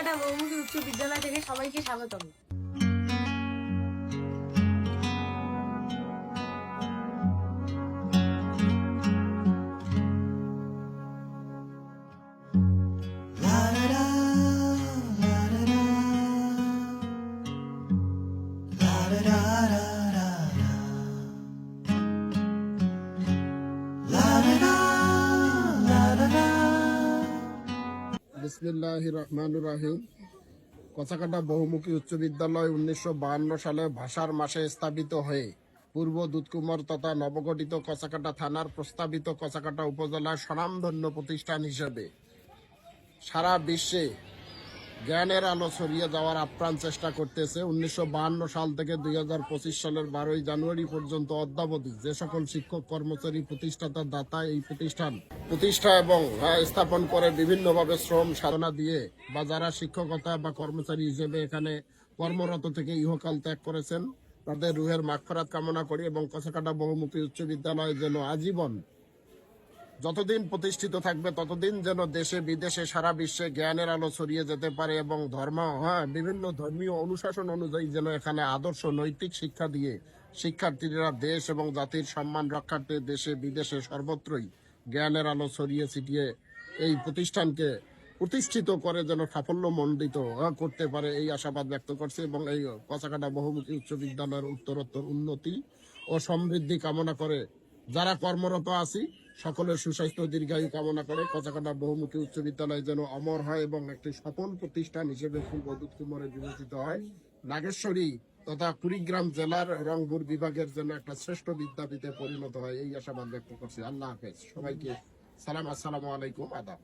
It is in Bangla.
কচাকাটা বহুমুখী উচ্চ বিদ্যালয় থেকে সবাইকে স্বাগতম। বিসমিল্লাহির রহমানির রহিম। কচাকাটা বহুমুখী উচ্চ বিদ্যালয় 1952 সালে ভাষার মাসে স্থাপিত হয়ে পূর্ব দুধকুমার তথা নবগঠিত কচাকাটা থানার প্রস্তাবিত কচাকাটা উপজেলার স্বনামধন্য প্রতিষ্ঠান হিসেবে সারা বিশ্বে জ্ঞানের আলো ছড়িয়ে যাওয়ার আপ্রাণ চেষ্টা করতেছে। 1952 সাল থেকে 2025 সালের 12 জানুয়ারি পর্যন্ত অদ্যাবধি যে সকল শিক্ষক কর্মচারী প্রতিষ্ঠাতা দাতা এই প্রতিষ্ঠা এবং স্থাপন করে বিভিন্নভাবে শ্রম সাধনা দিয়ে বা যারা শিক্ষকতা বা কর্মচারী হিসেবে এখানে কর্মরত থেকে ইহকাল ত্যাগ করেছেন তাদের রুহের মাগফিরাত কামনা করি এবং কচাকাটা বহুমুখী উচ্চ বিদ্যালয় যেন আজীবন যতদিন প্রতিষ্ঠিত থাকবে ততদিন যেন দেশে বিদেশে সারা বিশ্বে জ্ঞানের আলো ছড়িয়ে যেতে পারে এবং বিভিন্ন ধর্মীয় অনুশাসন অনুযায়ী যেন এখানে আদর্শ নৈতিক শিক্ষা দিয়ে শিক্ষার্থীরা দেশ এবং জাতির সম্মান রক্ষার্থে দেশে বিদেশে সর্বত্রই জ্ঞানের আলো ছড়িয়ে ছিটিয়ে এই প্রতিষ্ঠানকে প্রতিষ্ঠিত করে যেন সাফল্যমণ্ডিত করতে পারে এই আশাবাদ ব্যক্ত করছে এবং এই কচাকাটা বহুমুখী উচ্চ বিদ্যালয়ের উত্তরোত্তর উন্নতি ও সমৃদ্ধি কামনা করে যারা কর্মরত আছি সকলের সুস্বাস্থ্য দীর্ঘায়ু কামনা করে কচাকাটা বহুমুখী উচ্চ বিদ্যালয় যেন অমর হয় এবং একটি সফল প্রতিষ্ঠান হিসেবে পূর্ব দুধকুমারে বিবেচিত হয়। নাগেশ্বরী তথা কুড়িগ্রাম জেলার রংপুর বিভাগের জন্য একটা শ্রেষ্ঠ বিদ্যাপীঠে পরিণত হয় এই আশাবাদ ব্যক্ত করছি। আল্লাহ হাফেজ, সবাইকে সালাম, আসসালামু আলাইকুম, আদাব।